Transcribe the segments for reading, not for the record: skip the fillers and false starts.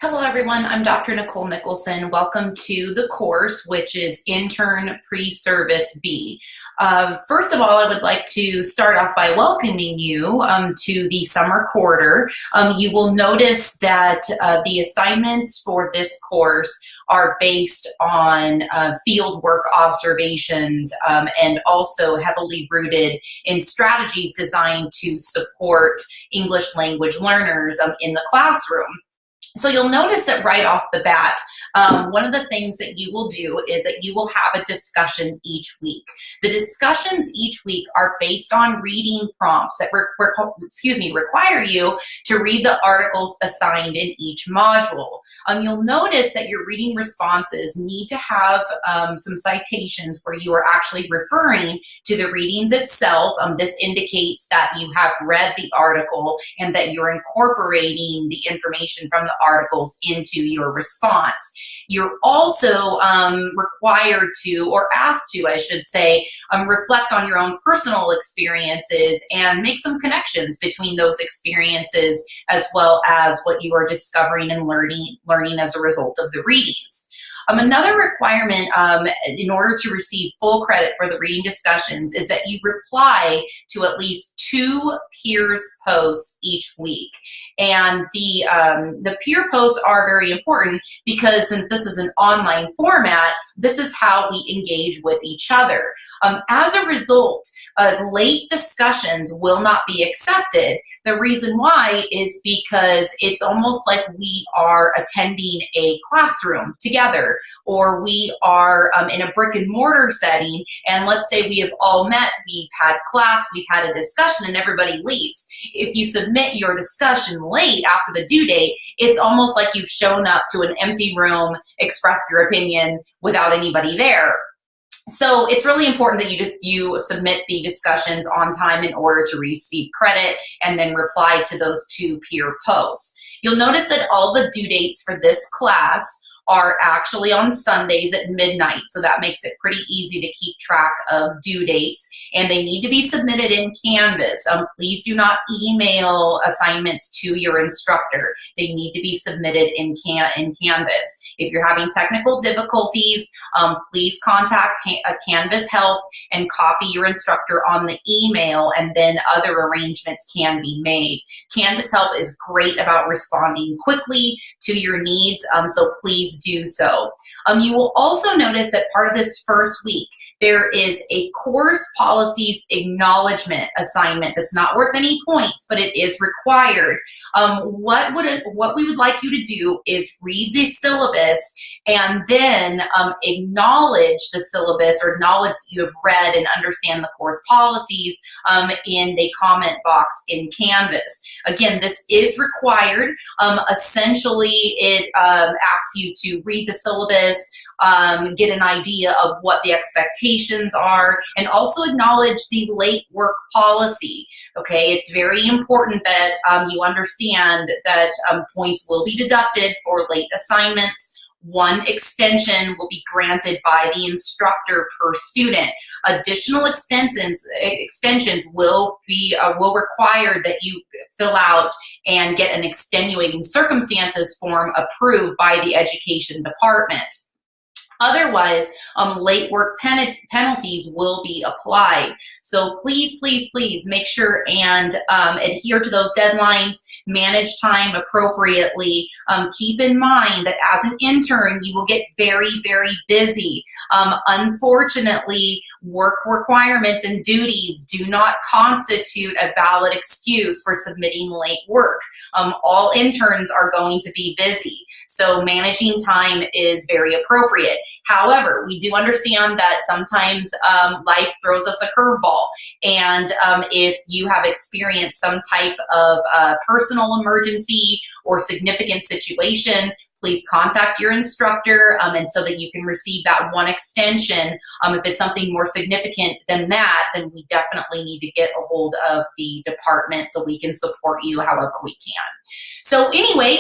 Hello everyone, I'm Dr. Nicole Nicholson. Welcome to the course, which is Intern Pre-Service B. First of all, I would like to start off by welcoming you to the summer quarter. You will notice that the assignments for this course are based on field work observations and also heavily rooted in strategies designed to support English language learners in the classroom. So you'll notice that right off the bat, one of the things that you will do is that you will have a discussion each week. The discussions each week are based on reading prompts that require you to read the articles assigned in each module. You'll notice that your reading responses need to have some citations where you are actually referring to the readings itself. This indicates that you have read the article and that you're incorporating the information from the articles into your response. You're also required to, or asked to, I should say, reflect on your own personal experiences and make some connections between those experiences as well as what you are discovering and learning as a result of the readings. Another requirement in order to receive full credit for the reading discussions is that you reply to at least 2 peers posts each week. And the peer posts are very important because since this is an online format, this is how we engage with each other. As a result, late discussions will not be accepted. The reason why is because it's almost like we are attending a classroom together, or we are in a brick and mortar setting, and let's say we have all met, we've had class, we've had a discussion, and everybody leaves. If you submit your discussion late after the due date, it's almost like you've shown up to an empty room, expressed your opinion without anybody there. So it's really important that you submit the discussions on time in order to receive credit and then reply to those 2 peer posts. You'll notice that all the due dates for this class are actually on Sundays at midnight, so that makes it pretty easy to keep track of due dates, and they need to be submitted in Canvas. Please do not email assignments to your instructor. They need to be submitted in Canvas. If you're having technical difficulties, please contact Canvas Help and copy your instructor on the email, and then other arrangements can be made. Canvas Help is great about responding quickly to your needs, so please do so. You will also notice that part of this first week, there is a course policies acknowledgement assignment that's not worth any points, but it is required. What we would like you to do is read the syllabus and then acknowledge the syllabus, or acknowledge that you have read and understand the course policies in the comment box in Canvas. Again, this is required. Essentially, it asks you to read the syllabus, get an idea of what the expectations are, and also acknowledge the late work policy. Okay, it's very important that you understand that points will be deducted for late assignments. 1 extension will be granted by the instructor per student. Additional extensions will require that you fill out and get an extenuating circumstances form approved by the education department. Otherwise, late work penalties will be applied. So please, please, please make sure and adhere to those deadlines, manage time appropriately. Keep in mind that as an intern, you will get very, very busy. Unfortunately, work requirements and duties do not constitute a valid excuse for submitting late work. All interns are going to be busy, so managing time is very appropriate. However, we do understand that sometimes life throws us a curveball, and if you have experienced some type of personal emergency or significant situation, please contact your instructor and so that you can receive that 1 extension. If it's something more significant than that, then we definitely need to get a hold of the department so we can support you however we can. So anyway,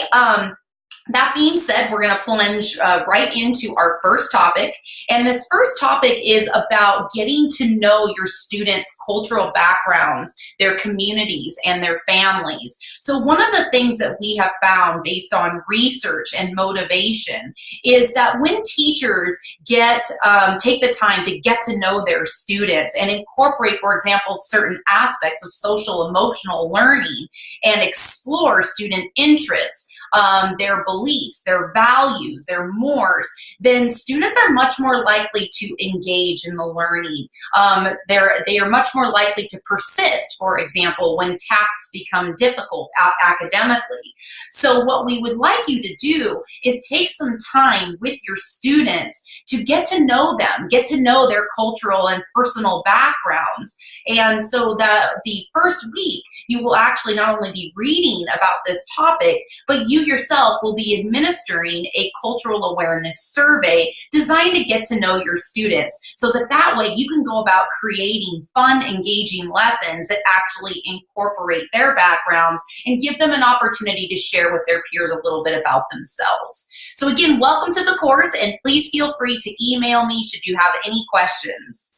That being said, we're going to plunge right into our first topic. And this first topic is about getting to know your students' cultural backgrounds, their communities, and their families. So one of the things that we have found based on research and motivation is that when teachers take the time to get to know their students and incorporate, for example, certain aspects of social emotional learning and explore student interests, their beliefs, their values, their mores, then students are much more likely to engage in the learning. They are much more likely to persist, for example, when tasks become difficult academically. So what we would like you to do is take some time with your students to get to know them, get to know their cultural and personal backgrounds. And so that the first week, you will actually not only be reading about this topic, but you yourself will be administering a cultural awareness survey designed to get to know your students, so that way you can go about creating fun, engaging lessons that actually incorporate their backgrounds and give them an opportunity to share with their peers a little bit about themselves. So again, welcome to the course, and please feel free to email me should you have any questions.